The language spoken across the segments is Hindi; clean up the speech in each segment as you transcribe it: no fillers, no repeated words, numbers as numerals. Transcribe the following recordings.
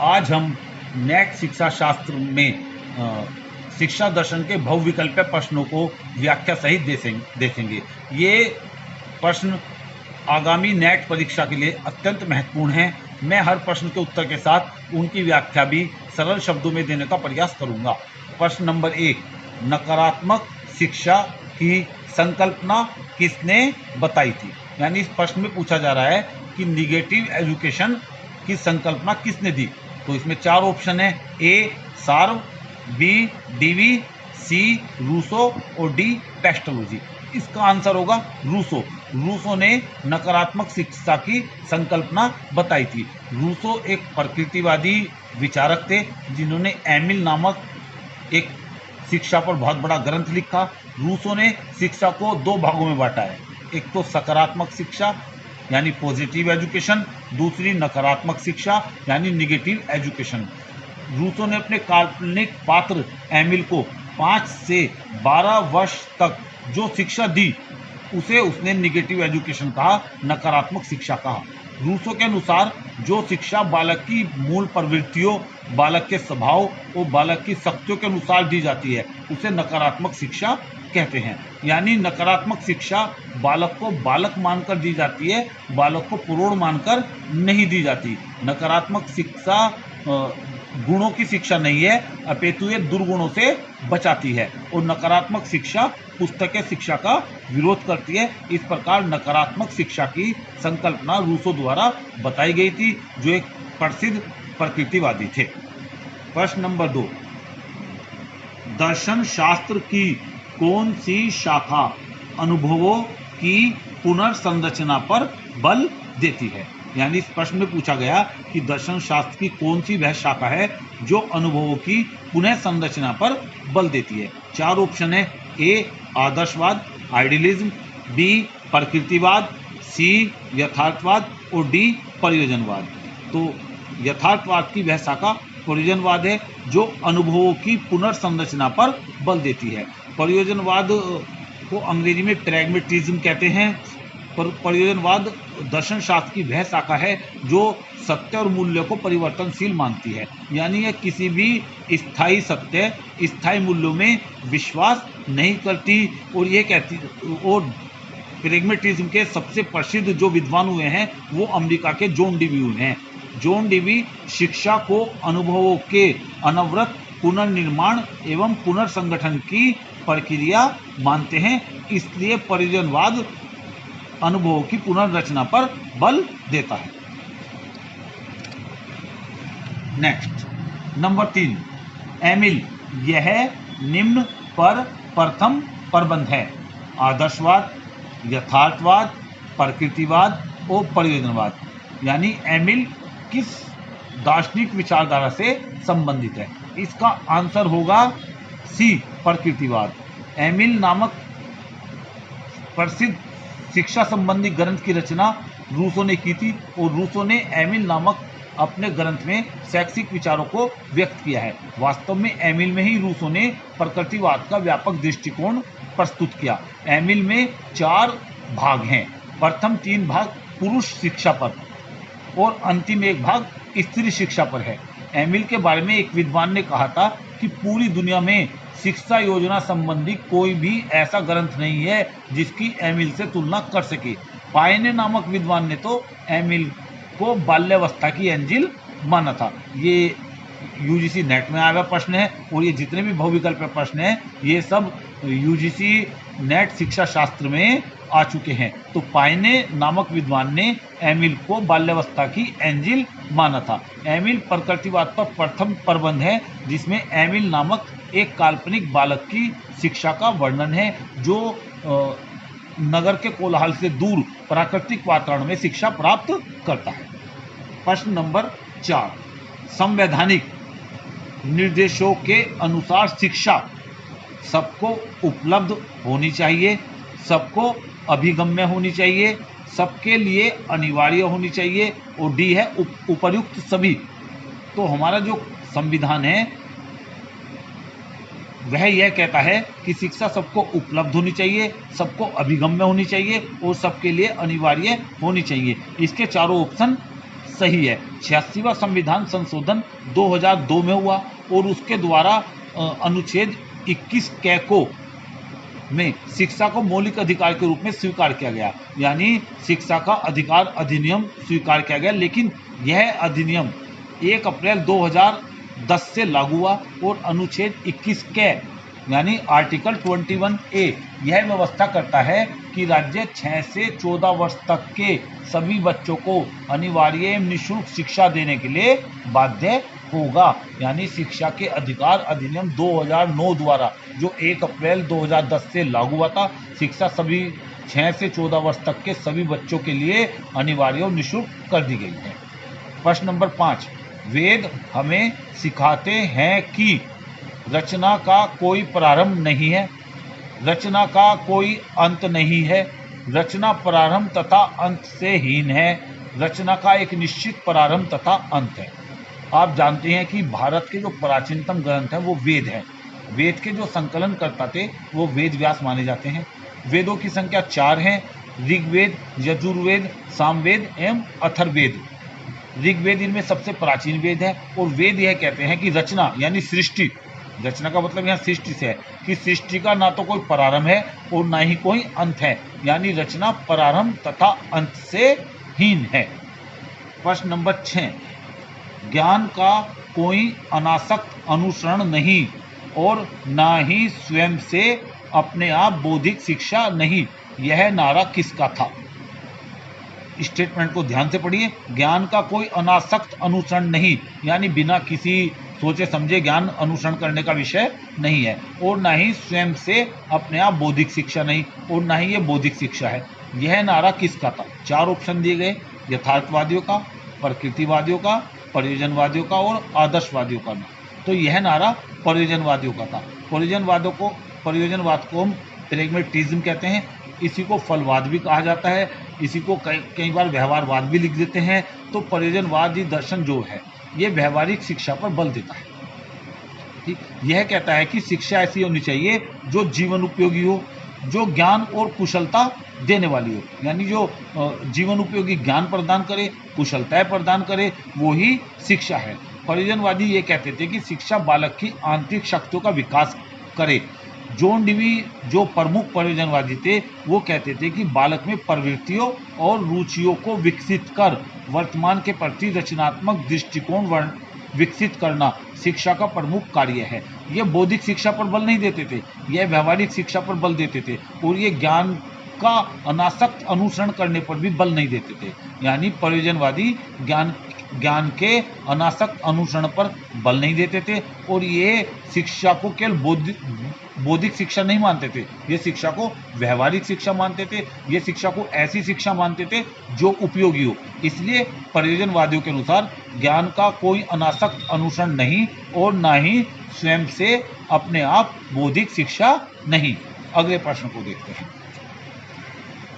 आज हम नेट शिक्षा शास्त्र में शिक्षा दर्शन के बहुविकल्पीय प्रश्नों को व्याख्या सहित देखेंगे। ये प्रश्न आगामी नेट परीक्षा के लिए अत्यंत महत्वपूर्ण हैं। मैं हर प्रश्न के उत्तर के साथ उनकी व्याख्या भी सरल शब्दों में देने का प्रयास करूंगा। प्रश्न नंबर 1, नकारात्मक शिक्षा की संकल्पना किसने बताई थी? यानी इस प्रश्न में पूछा जा रहा है कि निगेटिव एजुकेशन की संकल्पना किसने दी? तो इसमें 4 ऑप्शन है, ए सार्व, बी डीवी, सी रूसो और डी पेस्टोलॉजी। इसका आंसर होगा रूसो। रूसो ने नकारात्मक शिक्षा की संकल्पना बताई थी। रूसो एक प्रकृतिवादी विचारक थे जिन्होंने एमिल नामक एक शिक्षा पर बहुत बड़ा ग्रंथ लिखा। रूसो ने शिक्षा को 2 भागों में बांटा है, एक तो सकारात्मक शिक्षा यानी पॉजिटिव एजुकेशन, दूसरी नकारात्मक शिक्षा यानी निगेटिव एजुकेशन। रूसो ने अपने काल्पनिक पात्र एमिल को 5 से 12 वर्ष तक जो शिक्षा दी उसे उसने निगेटिव एजुकेशन कहा, नकारात्मक शिक्षा कहा। रूसो के अनुसार जो शिक्षा बालक की मूल प्रवृत्तियों, बालक के स्वभाव और बालक की शक्तियों के अनुसार दी जाती है उसे नकारात्मक शिक्षा कहते हैं। यानी नकारात्मक शिक्षा बालक को बालक मानकर दी जाती है, बालक को प्रौढ़ मानकर नहीं दी जाती। नकारात्मक शिक्षा गुणों की शिक्षा नहीं है, अपितु ये दुर्गुणों से बचाती है और नकारात्मक शिक्षा पुस्तकीय शिक्षा का विरोध करती है। इस प्रकार नकारात्मक शिक्षा की संकल्पना रूसो द्वारा बताई गई थी, जो एक प्रसिद्ध प्रकृतिवादी थे। प्रश्न नंबर 2, दर्शन शास्त्र की कौन सी शाखा अनुभवों की पुनर्संरचना पर बल देती है? यानी इस प्रश्न में पूछा गया कि दर्शन शास्त्र की कौन सी वह शाखा है जो अनुभवों की पुनः संरचना पर बल देती है। 4 ऑप्शन है, ए आदर्शवाद आइडियलिज्म, बी प्रकृतिवाद, सी यथार्थवाद और डी प्रयोजनवाद। तो यथार्थवाद की वह शाखा प्रयोजनवाद है जो अनुभवों की पुनर्संरचना पर बल देती है। प्रयोजनवाद को अंग्रेजी में प्रैग्मेटिज्म कहते हैं। प्रयोजनवाद दर्शन शास्त्र की वह शाखा है जो सत्य और मूल्य को परिवर्तनशील मानती है। यानी यह किसी भी स्थायी सत्य, स्थायी मूल्यों में विश्वास नहीं करती और ये कहती। और प्रैग्मेटिज्म के सबसे प्रसिद्ध जो विद्वान हुए हैं वो अमेरिका के जॉन डीवी हुए हैं। जॉन डीवी शिक्षा को अनुभवों के अनवरत पुनर्निर्माण एवं पुनर्संगठन की प्रक्रिया मानते हैं। इसलिए प्रयोजनवाद अनुभवों की पुनर्रचना पर बल देता है। नेक्स्ट नंबर 3, एमिल यह निम्न पर प्रथम प्रबंध है, आदर्शवाद, यथार्थवाद, प्रकृतिवाद और प्रयोजनवाद। यानी एमिल किस दार्शनिक विचारधारा से संबंधित है? इसका आंसर होगा सी प्रकृतिवाद। एमिल नामक प्रसिद्ध शिक्षा संबंधी ग्रंथ की रचना रूसो ने की थी और रूसो ने एमिल नामक अपने ग्रंथ में शैक्षिक विचारों को व्यक्त किया है। वास्तव में एमिल में ही रूसो ने प्रकृतिवाद का व्यापक दृष्टिकोण प्रस्तुत किया। एमिल में 4 भाग हैं। प्रथम 3 भाग पुरुष शिक्षा पर और अंतिम 1 भाग स्त्री शिक्षा पर है। एमिल के बारे में एक विद्वान ने कहा था कि पूरी दुनिया में शिक्षा योजना संबंधी कोई भी ऐसा ग्रंथ नहीं है जिसकी एमिल से तुलना कर सके। पायने नामक विद्वान ने तो एमिल को बाल्यावस्था की एंजिल माना था। ये यूजीसी नेट में आया हुआ प्रश्न है और ये जितने भी बहुविकल्प प्रश्न हैं ये सब यूजीसी नेट शिक्षा शास्त्र में आ चुके हैं। तो पायने नामक विद्वान ने एमिल को बाल्यावस्था की एंजिल माना था। एमिल प्रकृतिवाद पर प्रथम प्रबंध है जिसमें एमिल नामक एक काल्पनिक बालक की शिक्षा का वर्णन है जो नगर के कोलाहल से दूर प्राकृतिक वातावरण में शिक्षा प्राप्त करता है। प्रश्न नंबर 4, संवैधानिक निर्देशों के अनुसार शिक्षा सबको उपलब्ध होनी चाहिए, सबको अभिगम्य होनी चाहिए, सबके लिए अनिवार्य होनी चाहिए और डी है उपर्युक्त सभी। तो हमारा जो संविधान है वह यह कहता है कि शिक्षा सबको उपलब्ध होनी चाहिए, सबको अभिगम्य होनी चाहिए और सबके लिए अनिवार्य होनी चाहिए। इसके चारों ऑप्शन सही है। 86वां संविधान संशोधन 2002 में हुआ और उसके द्वारा अनुच्छेद 21 कैको में शिक्षा को मौलिक अधिकार के रूप में स्वीकार किया गया, यानी शिक्षा का अधिकार अधिनियम स्वीकार किया गया। लेकिन यह अधिनियम 1 अप्रैल 2010 से लागू हुआ और अनुच्छेद 21 कै यानी आर्टिकल 21A यह व्यवस्था करता है कि राज्य 6 से 14 वर्ष तक के सभी बच्चों को अनिवार्य एवं निःशुल्क शिक्षा देने के लिए बाध्य होगा। यानी शिक्षा के अधिकार अधिनियम 2009 द्वारा जो 1 अप्रैल 2010 से लागू हुआ था, शिक्षा सभी 6 से 14 वर्ष तक के सभी बच्चों के लिए अनिवार्य और निःशुल्क कर दी गई है। प्रश्न नंबर 5, वेद हमें सिखाते हैं कि रचना का कोई प्रारंभ नहीं है, रचना का कोई अंत नहीं है, रचना प्रारंभ तथा अंत से हीन है, रचना का एक निश्चित प्रारंभ तथा अंत है। आप जानते हैं कि भारत के जो प्राचीनतम ग्रंथ हैं वो वेद हैं। वेद के जो संकलन करता थे वो वेद व्यास माने जाते हैं। वेदों की संख्या 4 है, ऋग्वेद, यजुर्वेद, सामवेद एवं अथर्ववेद। ऋग्वेद इनमें सबसे प्राचीन वेद है और वेद यह कहते हैं कि रचना यानी सृष्टि, रचना का मतलब यहाँ सृष्टि से है कि सृष्टि का ना तो कोई प्रारंभ है और ना ही कोई अंत है, यानी रचना प्रारंभ तथा अंत से हीन है। प्रश्न नंबर 6, ज्ञान का कोई अनासक्त अनुसरण नहीं और ना ही स्वयं से अपने आप बौद्धिक शिक्षा नहीं, यह नारा किसका था? स्टेटमेंट को ध्यान से पढ़िए। ज्ञान का कोई अनासक्त अनुसरण नहीं यानी बिना किसी सोचे समझे ज्ञान अनुसरण करने का विषय नहीं है, और ना ही स्वयं से अपने आप बौद्धिक शिक्षा नहीं, और ना ही ये बौद्धिक शिक्षा है। यह नारा किसका था? 4 ऑप्शन दिए गए, यथार्थवादियों का, प्रकृतिवादियों का, परियोजनवादियों का और आदर्शवादियों का। तो यह नारा परियोजनवादियों का था। परियोजनवाद को हम प्रैग्मेटिज्म कहते हैं, इसी को फलवाद भी कहा जाता है, इसी को कई बार व्यवहारवाद भी लिख देते हैं। तो परियोजनवादी दर्शन जो है ये व्यवहारिक शिक्षा पर बल देता है। ठीक, यह कहता है कि शिक्षा ऐसी होनी चाहिए जो जीवन उपयोगी हो, जो ज्ञान और कुशलता देने वाली हो, यानी जो जीवन उपयोगी ज्ञान प्रदान करे, कुशलताएं प्रदान करे, वो ही शिक्षा है। परियोजनवादी ये कहते थे कि शिक्षा बालक की आंतरिक शक्तियों का विकास करे। जॉन डीवी जो प्रमुख परियोजनवादी थे वो कहते थे कि बालक में प्रवृत्तियों और रुचियों को विकसित कर वर्तमान के प्रति रचनात्मक दृष्टिकोण विकसित करना शिक्षा का प्रमुख कार्य है। ये बौद्धिक शिक्षा पर बल नहीं देते थे, यह व्यवहारिक शिक्षा पर बल देते थे, और ये ज्ञान का अनासक्त अनुसरण करने पर भी बल नहीं देते थे। यानी परियोजनवादी ज्ञान के अनासक्त अनुसरण पर बल नहीं देते थे, और ये शिक्षा को केवल बौद्धिक शिक्षा नहीं मानते थे, ये शिक्षा को व्यवहारिक शिक्षा मानते थे, ये शिक्षा को ऐसी शिक्षा मानते थे जो उपयोगी हो। इसलिए परियोजनवादियों के अनुसार ज्ञान का कोई अनासक्त अनुसरण नहीं और ना ही स्वयं से अपने आप बौद्धिक शिक्षा नहीं। अगले प्रश्न को देखते हैं।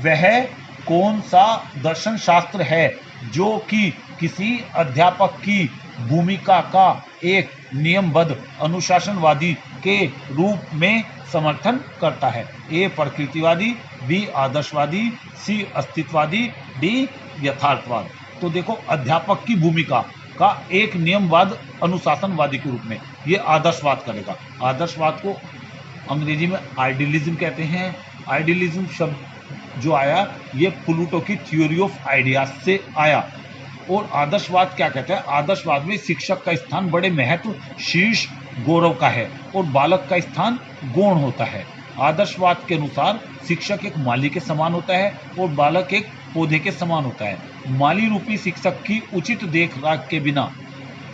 वह कौन सा दर्शन शास्त्र है जो कि किसी अध्यापक की भूमिका का एक नियमबद्ध अनुशासनवादी के रूप में समर्थन करता है? ए प्रकृतिवादी, बी आदर्शवादी, सी अस्तित्ववादी, डी यथार्थवाद। तो देखो, अध्यापक की भूमिका का एक नियमबद्ध अनुशासनवादी के रूप में ये आदर्शवाद करेगा। आदर्शवाद को अंग्रेजी में आइडियलिज्म कहते हैं। आइडियलिज्म शब्द जो आया ये प्लूटो की थ्योरी ऑफ आइडियाज से आया। और आदर्शवाद क्या कहता है? आदर्शवाद में शिक्षक का स्थान बड़े महत्व, शीर्ष, गौरव का है और बालक का स्थान गौण होता है। आदर्शवाद के अनुसार शिक्षक एक माली के समान होता है और बालक एक पौधे के समान होता है। माली रूपी शिक्षक की उचित देखरेख के बिना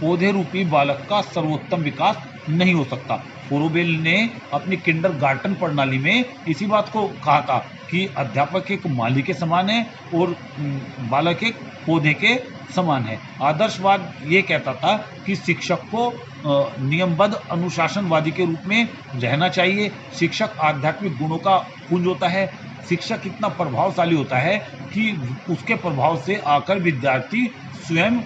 पौधे रूपी बालक का सर्वोत्तम विकास नहीं हो सकता। फोरोबेल ने अपनी किंडरगार्टन प्रणाली में इसी बात को कहा था कि अध्यापक एक माली के समान है और बालक एक पौधे के समान है। आदर्शवाद ये कहता था कि शिक्षक को नियमबद्ध अनुशासनवादी के रूप में रहना चाहिए। शिक्षक आध्यात्मिक गुणों का पुंज होता है। शिक्षक इतना प्रभावशाली होता है कि उसके प्रभाव से आकर विद्यार्थी स्वयं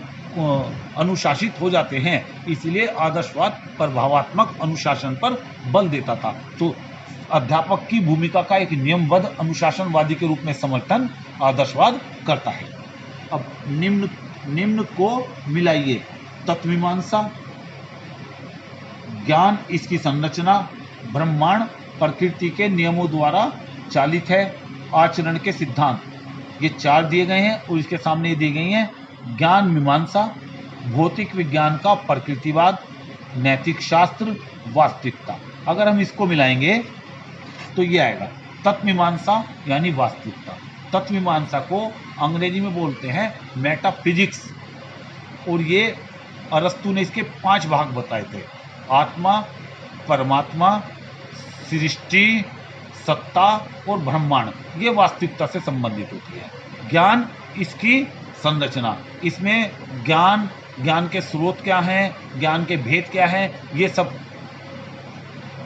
अनुशासित हो जाते हैं। इसलिए आदर्शवाद प्रभावात्मक अनुशासन पर बल देता था। तो अध्यापक की भूमिका का एक नियमबद्ध अनुशासनवादी के रूप में समर्थन आदर्शवाद करता है। अब निम्न निम्न को मिलाइए। तत्वमीमांसा, ज्ञान इसकी संरचना, ब्रह्मांड प्रकृति के नियमों द्वारा चालित है, आचरण के सिद्धांत। ये 4 दिए गए हैं और इसके सामने ये दी गई हैं। ज्ञान मीमांसा, भौतिक विज्ञान का प्रकृतिवाद, नैतिक शास्त्र, वास्तविकता। अगर हम इसको मिलाएंगे तो ये आएगा तत्वमीमांसा यानी वास्तविकता। तत्वमीमांसा को अंग्रेजी में बोलते हैं मेटाफिजिक्स, और ये अरस्तु ने इसके 5 भाग बताए थे। आत्मा, परमात्मा, सृष्टि, सत्ता और ब्रह्मांड, ये वास्तविकता से संबंधित होती है। ज्ञान इसकी संरचना, इसमें ज्ञान के स्रोत क्या हैं, ज्ञान के भेद क्या हैं, ये सब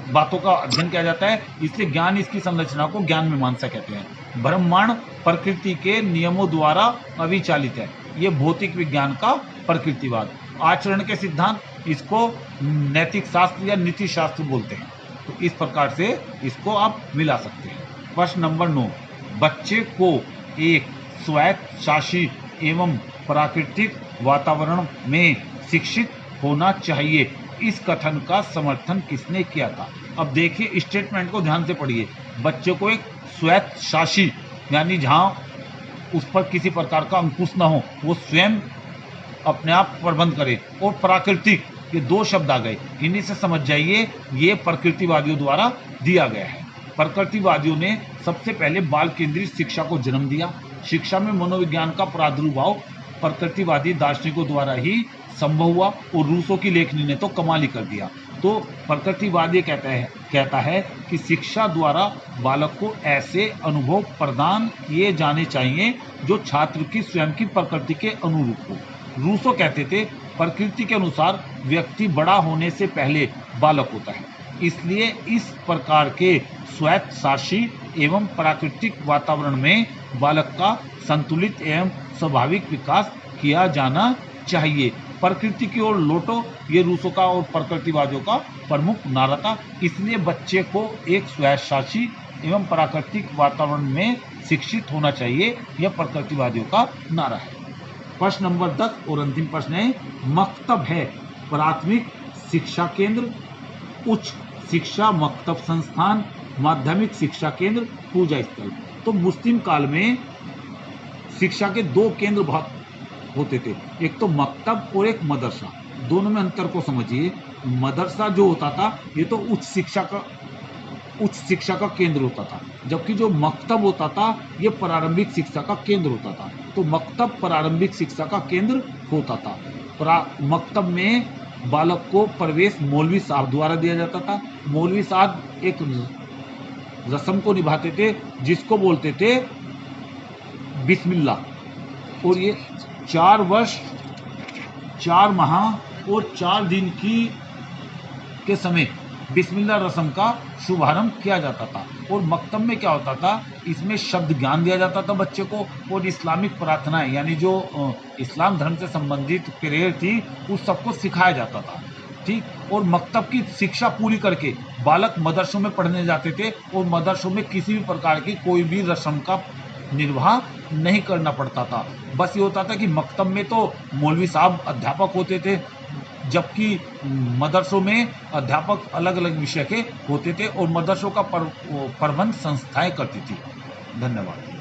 बातों का अध्ययन किया जाता है, इसलिए ज्ञान इसकी संरचना को ज्ञान मीमांसा कहते हैं। ब्रह्मांड प्रकृति के नियमों द्वारा अविचालित है, ये भौतिक विज्ञान का प्रकृतिवाद। आचरण के सिद्धांत, इसको नैतिक शास्त्र या नीति शास्त्र बोलते हैं। तो इस प्रकार से इसको आप मिला सकते हैं। प्रश्न नंबर 9, बच्चे को एक स्वायत्तशासी एवं प्राकृतिक वातावरण में शिक्षित होना चाहिए, इस कथन का समर्थन किसने किया था? अब देखिए, स्टेटमेंट को ध्यान से पढ़िए। बच्चे को एक स्वायत्तशासी यानी जहां उस पर किसी प्रकार का अंकुश न हो, वो स्वयं अपने आप प्रबंध करे, और प्राकृतिक, ये 2 शब्द आ गए, इन्हीं से समझ जाइए ये प्रकृतिवादियों द्वारा दिया गया है। प्रकृतिवादियों ने सबसे पहले बाल केंद्रित शिक्षा को जन्म दिया। शिक्षा में मनोविज्ञान का प्रादुर्भाव प्रकृतिवादी दार्शनिकों द्वारा ही संभव हुआ, और रूसों की लेखनी ने तो कमाल ही कर दिया। तो प्रकृतिवादी कहता है कि शिक्षा द्वारा बालक को ऐसे अनुभव प्रदान किए जाने चाहिए जो छात्र की स्वयं की प्रकृति के अनुरूप हो। रूसो कहते थे प्रकृति के अनुसार व्यक्ति बड़ा होने से पहले बालक होता है, इसलिए इस प्रकार के स्वायत्तशासी एवं प्राकृतिक वातावरण में बालक का संतुलित एवं स्वाभाविक विकास किया जाना चाहिए। प्रकृति की ओर लौटो, ये रूसों का और प्रकृतिवादियों का प्रमुख नारा था। इसलिए बच्चे को एक स्वायत्तशासी एवं प्राकृतिक वातावरण में शिक्षित होना चाहिए, यह प्रकृतिवादियों का नारा है। प्रश्न नंबर 10 और अंतिम प्रश्न है, मकतब है प्राथमिक शिक्षा केंद्र, उच्च शिक्षा मकतब संस्थान, माध्यमिक शिक्षा केंद्र, पूजा स्थल। तो मुस्लिम काल में शिक्षा के 2 केंद्र बहुत होते थे, एक तो मकतब और एक मदरसा। दोनों में अंतर को समझिए। मदरसा जो होता था ये तो उच्च शिक्षा का केंद्र होता था, जबकि जो मकतब होता था ये प्रारंभिक शिक्षा का केंद्र होता था। तो मकतब प्रारंभिक शिक्षा का केंद्र होता था। मकतब में बालक को प्रवेश मौलवी साहब द्वारा दिया जाता था। मौलवी साहब एक रस्म को निभाते थे जिसको बोलते थे बिस्मिल्लाह, और ये 4 वर्ष 4 माह और 4 दिन के समय बिस्मिल्लाह रस्म का शुभारंभ किया जाता था। और मकतब में क्या होता था, इसमें शब्द ज्ञान दिया जाता था बच्चे को, और इस्लामिक प्रार्थनाएं यानी जो इस्लाम धर्म से संबंधित प्रेयर थी उस सबको सिखाया जाता था। ठीक, और मकतब की शिक्षा पूरी करके बालक मदरसों में पढ़ने जाते थे, और मदरसों में किसी भी प्रकार की कोई भी रस्म का निर्वाह नहीं करना पड़ता था। बस ये होता था कि मकतब में तो मौलवी साहब अध्यापक होते थे, जबकि मदरसों में अध्यापक अलग अलग विषय के होते थे, और मदरसों का प्रबंध संस्थाएं करती थी। धन्यवाद।